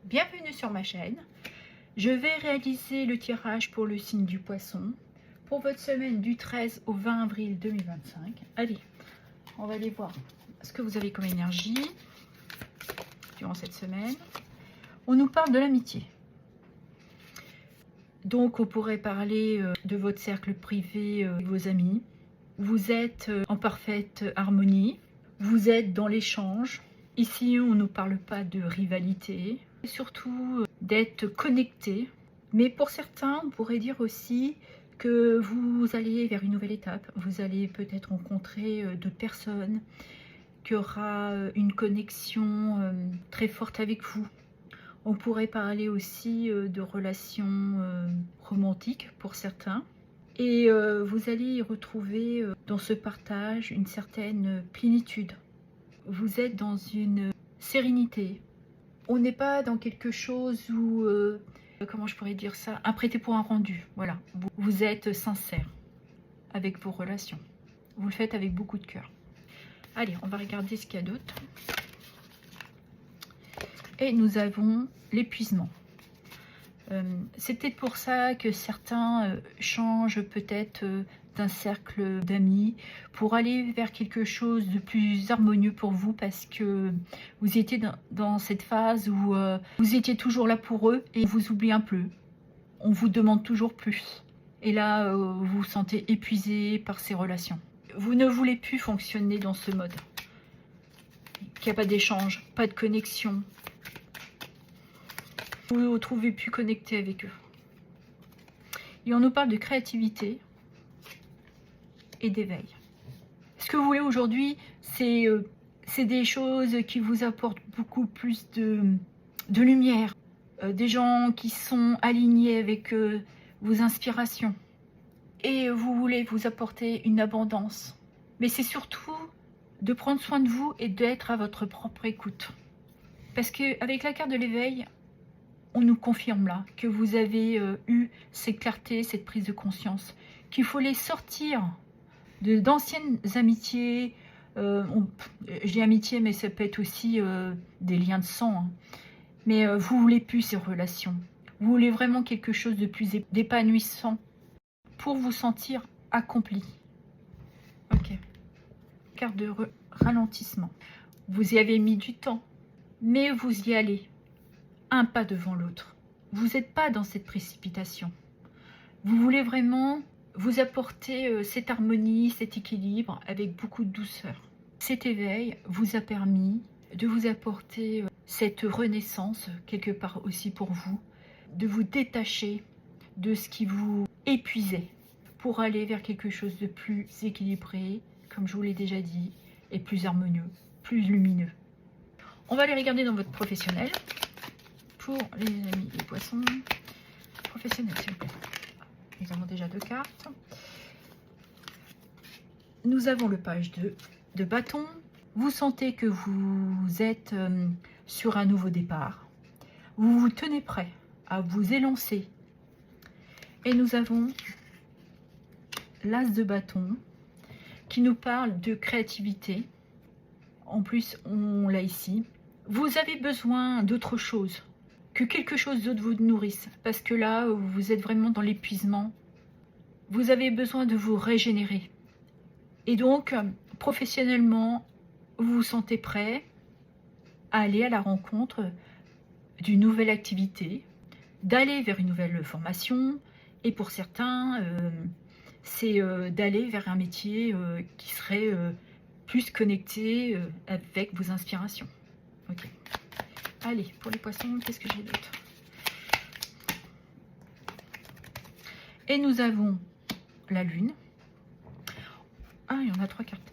Bienvenue sur ma chaîne. Je vais réaliser le tirage pour le signe du Poisson pour votre semaine du 13 au 20 avril 2025. Allez, on va aller voir ce que vous avez comme énergie durant cette semaine. On nous parle de l'amitié. Donc on pourrait parler de votre cercle privé, vos amis. Vous êtes en parfaite harmonie. Vous êtes dans l'échange. Ici, on ne nous parle pas de rivalité. Et surtout d'être connecté. Mais pour certains, on pourrait dire aussi que vous allez vers une nouvelle étape. Vous allez peut-être rencontrer d'autres personnes, qu'il y aura une connexion très forte avec vous. On pourrait parler aussi de relations romantiques pour certains. Et vous allez y retrouver dans ce partage une certaine plénitude. Vous êtes dans une sérénité. On n'est pas dans quelque chose où, comment je pourrais dire ça, un prêté pour un rendu. Voilà, vous êtes sincère avec vos relations. Vous le faites avec beaucoup de cœur. Allez, on va regarder ce qu'il y a d'autre. Et nous avons l'épuisement. C'est peut-être pour ça que certains changent peut-être d'un cercle d'amis pour aller vers quelque chose de plus harmonieux pour vous, parce que vous étiez dans cette phase où vous étiez toujours là pour eux et vous oubliez un peu. On vous demande toujours plus. Et là, vous vous sentez épuisé par ces relations. Vous ne voulez plus fonctionner dans ce mode. Il n'y a pas d'échange, pas de connexion. Vous ne vous trouvez plus connecté avec eux. Et on nous parle de créativité et d'éveil. Ce que vous voulez aujourd'hui, c'est des choses qui vous apportent beaucoup plus de lumière. Des gens qui sont alignés avec vos inspirations. Et vous voulez vous apporter une abondance. Mais c'est surtout de prendre soin de vous et d'être à votre propre écoute. Parce qu'avec la carte de l'éveil, on nous confirme là que vous avez eu cette clarté, cette prise de conscience, qu'il faut les sortir d'anciennes amitiés. Je dis amitié, mais ça peut être aussi des liens de sang. Hein. Mais vous voulez plus ces relations. Vous voulez vraiment quelque chose de plus épanouissant pour vous sentir accompli. Ok. Carte de ralentissement. Vous y avez mis du temps, mais vous y allez. Un pas devant l'autre. Vous n'êtes pas dans cette précipitation. Vous voulez vraiment vous apporter cette harmonie, cet équilibre avec beaucoup de douceur. Cet éveil vous a permis de vous apporter cette renaissance quelque part aussi pour vous, de vous détacher de ce qui vous épuisait pour aller vers quelque chose de plus équilibré, comme je vous l'ai déjà dit, et plus harmonieux, plus lumineux. On va aller regarder dans votre professionnel. Pour les amis des poissons professionnels, s'il vous plaît. Nous avons déjà 2 cartes. Nous avons le page de bâton. Vous sentez que vous êtes sur un nouveau départ. Vous vous tenez prêt à vous élancer. Et nous avons l'as de bâton qui nous parle de créativité. En plus, on l'a ici. Vous avez besoin d'autre chose. Que quelque chose d'autre vous nourrisse. Parce que là, vous êtes vraiment dans l'épuisement. Vous avez besoin de vous régénérer. Et donc, professionnellement, vous vous sentez prêt à aller à la rencontre d'une nouvelle activité, d'aller vers une nouvelle formation. Et pour certains, c'est d'aller vers un métier qui serait plus connecté avec vos inspirations. Ok. Allez, pour les poissons, qu'est-ce que j'ai d'autre? Et nous avons la lune. Ah, il y en a 3 cartes.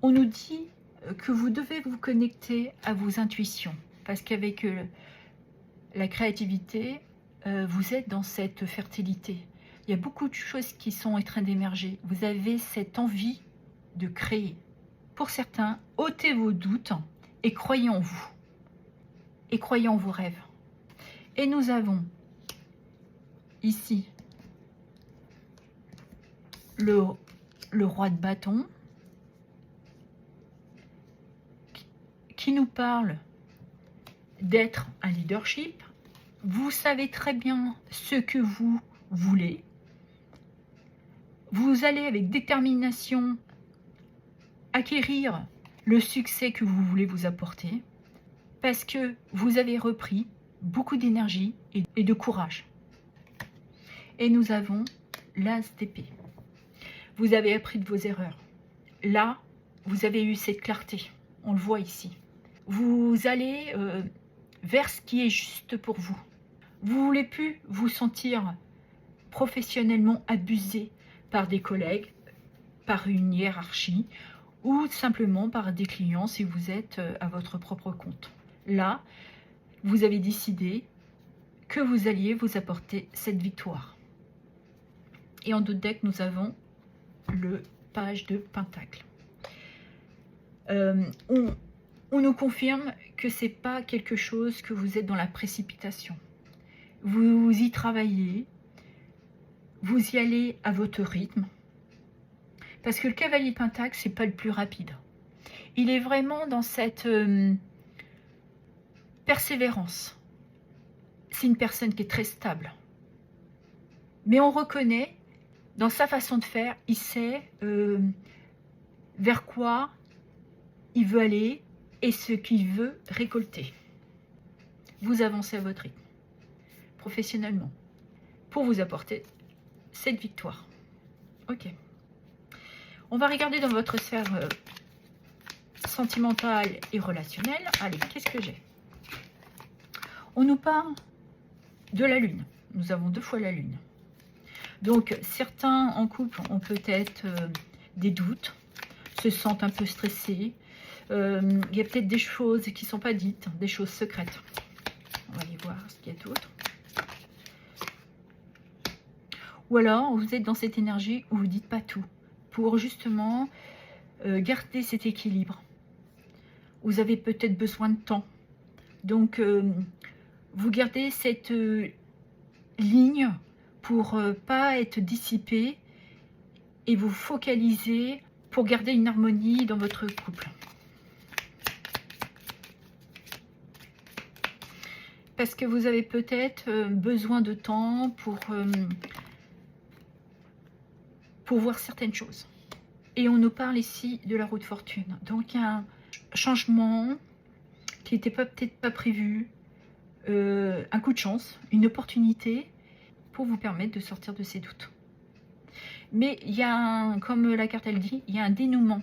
On nous dit que vous devez vous connecter à vos intuitions. Parce qu'avec la créativité, vous êtes dans cette fertilité. Il y a beaucoup de choses qui sont en train d'émerger. Vous avez cette envie de créer. Pour certains, ôtez vos doutes et croyez en vous. Et croyez en vos rêves. Et nous avons ici le roi de bâton qui nous parle d'être un leadership. Vous savez très bien ce que vous voulez. Vous allez avec détermination acquérir le succès que vous voulez vous apporter parce que vous avez repris beaucoup d'énergie et de courage. Et nous avons l'as d'épée. Vous avez appris de vos erreurs. Là, vous avez eu cette clarté. On le voit ici. Vous allez vers ce qui est juste pour vous. Vous ne voulez plus vous sentir professionnellement abusé par des collègues, par une hiérarchie ou simplement par des clients si vous êtes à votre propre compte. Là, vous avez décidé que vous alliez vous apporter cette victoire. Et en d'autres decks, nous avons le page de Pentacle. On nous confirme que ce n'est pas quelque chose que vous êtes dans la précipitation. Vous y travaillez, vous y allez à votre rythme. Parce que le cavalier de Pentacle, ce n'est pas le plus rapide. Il est vraiment dans cette persévérance. C'est une personne qui est très stable. Mais on reconnaît, dans sa façon de faire, il sait vers quoi il veut aller et ce qu'il veut récolter. Vous avancez à votre rythme, professionnellement, pour vous apporter cette victoire. Ok. On va regarder dans votre sphère sentimentale et relationnelle. Allez, qu'est-ce que j'ai? On nous parle de la Lune. Nous avons 2 fois la Lune. Donc, certains en couple ont peut-être des doutes, se sentent un peu stressés. Il y a peut-être des choses qui ne sont pas dites, des choses secrètes. On va aller voir ce qu'il y a d'autre. Ou alors, vous êtes dans cette énergie où vous ne dites pas tout, pour justement garder cet équilibre. Vous avez peut-être besoin de temps. Donc, vous gardez cette ligne pour pas être dissipé et vous focaliser pour garder une harmonie dans votre couple. Parce que vous avez peut-être besoin de temps pour voir certaines choses. Et on nous parle ici de la roue de fortune. Donc, il y a un changement qui n'était peut-être pas prévu, un coup de chance, une opportunité pour vous permettre de sortir de ces doutes. Mais il y a, comme la carte elle dit, il y a un dénouement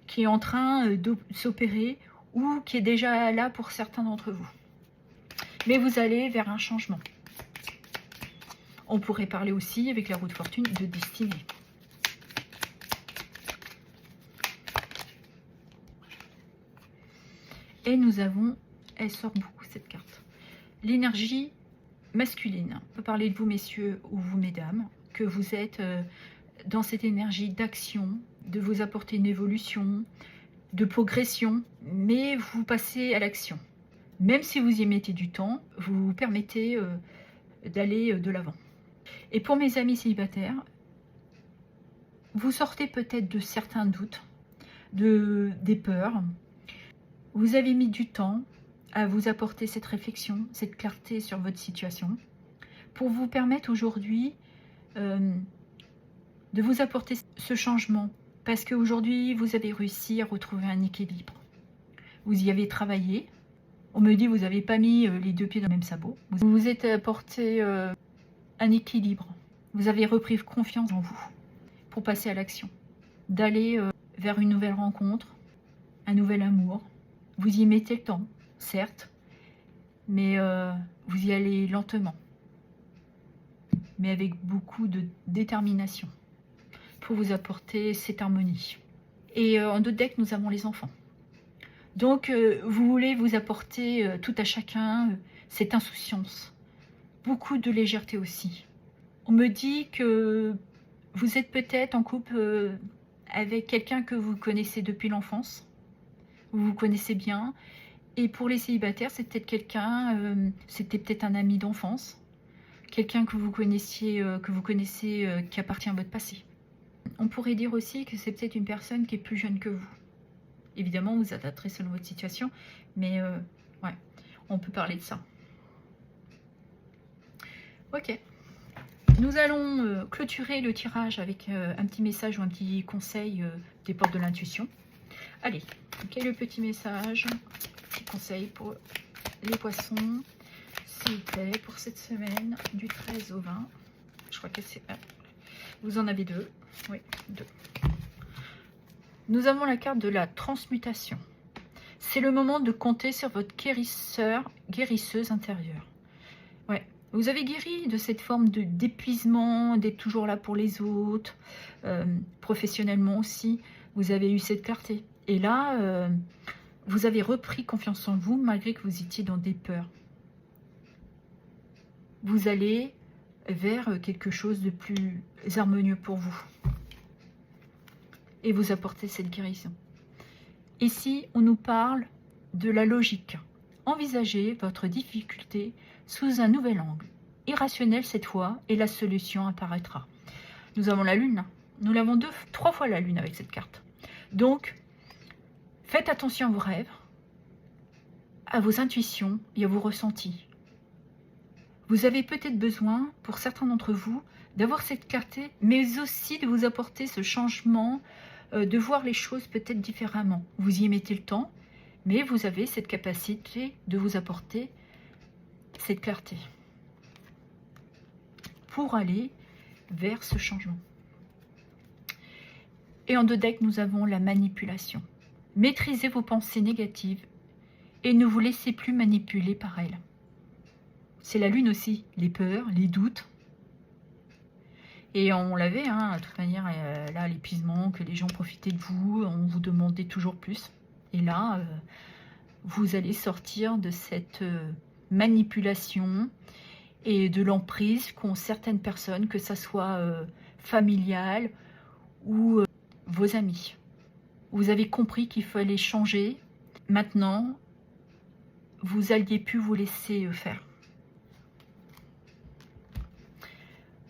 qui est en train de s'opérer ou qui est déjà là pour certains d'entre vous. Mais vous allez vers un changement. On pourrait parler aussi, avec la roue de fortune, de destinée. Et nous avons, elle sort beaucoup cette carte, l'énergie masculine. On peut parler de vous messieurs ou vous mesdames, que vous êtes dans cette énergie d'action, de vous apporter une évolution, de progression, mais vous passez à l'action. Même si vous y mettez du temps, vous vous permettez d'aller de l'avant. Et pour mes amis célibataires, vous sortez peut-être de certains doutes, des peurs. Vous avez mis du temps à vous apporter cette réflexion, cette clarté sur votre situation, pour vous permettre aujourd'hui de vous apporter ce changement. Parce qu'aujourd'hui, vous avez réussi à retrouver un équilibre. Vous y avez travaillé. On me dit, vous n'avez pas mis les 2 pieds dans le même sabot. Vous vous êtes apporté un équilibre. Vous avez repris confiance en vous pour passer à l'action. D'aller vers une nouvelle rencontre, un nouvel amour. Vous y mettez le temps, certes, mais vous y allez lentement. Mais avec beaucoup de détermination pour vous apporter cette harmonie. Et en d'autres decks, nous avons les enfants. Donc, vous voulez vous apporter tout à chacun cette insouciance. Beaucoup de légèreté aussi. On me dit que vous êtes peut-être en couple avec quelqu'un que vous connaissez depuis l'enfance. Vous vous connaissez bien. Et pour les célibataires, c'est peut-être quelqu'un, c'était peut-être un ami d'enfance. Quelqu'un que vous connaissiez, qui appartient à votre passé. On pourrait dire aussi que c'est peut-être une personne qui est plus jeune que vous. Évidemment, vous adapterez selon votre situation, mais ouais. on peut parler de ça. Ok. Nous allons clôturer le tirage avec un petit message ou un petit conseil des portes de l'intuition. Allez, quel est le petit message, petit conseil pour les poissons, s'il vous plaît, pour cette semaine du 13 au 20. Je crois que c'est... Vous en avez deux. Oui, deux. Nous avons la carte de la transmutation. C'est le moment de compter sur votre guérisseuse intérieure. Ouais. Vous avez guéri de cette forme d'épuisement, d'être toujours là pour les autres, professionnellement aussi. Vous avez eu cette clarté. Et là, vous avez repris confiance en vous malgré que vous étiez dans des peurs. Vous allez vers quelque chose de plus harmonieux pour vous. Et vous apportez cette guérison. Ici, on nous parle de la logique. Envisagez votre difficulté sous un nouvel angle. Irrationnel cette fois, et la solution apparaîtra. Nous avons la lune. Nous l'avons 3 fois la lune avec cette carte. Donc, faites attention à vos rêves, à vos intuitions et à vos ressentis. Vous avez peut-être besoin, pour certains d'entre vous, d'avoir cette clarté, mais aussi de vous apporter ce changement, de voir les choses peut-être différemment. Vous y mettez le temps, mais vous avez cette capacité de vous apporter cette clarté pour aller vers ce changement. Et en 2 decks, nous avons la manipulation. Maîtrisez vos pensées négatives et ne vous laissez plus manipuler par elles. C'est la lune aussi, les peurs, les doutes. Et on l'avait, hein, de toute manière, là, l'épuisement, que les gens profitaient de vous, on vous demandait toujours plus. Et là, vous allez sortir de cette manipulation et de l'emprise qu'ont certaines personnes, que ça soit familiale ou vos amis. Vous avez compris qu'il fallait changer. Maintenant, vous alliez plus vous laisser faire.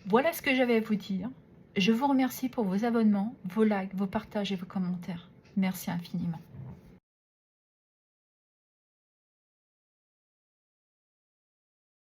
Voilà ce que j'avais à vous dire. Je vous remercie pour vos abonnements, vos likes, vos partages et vos commentaires. Merci infiniment.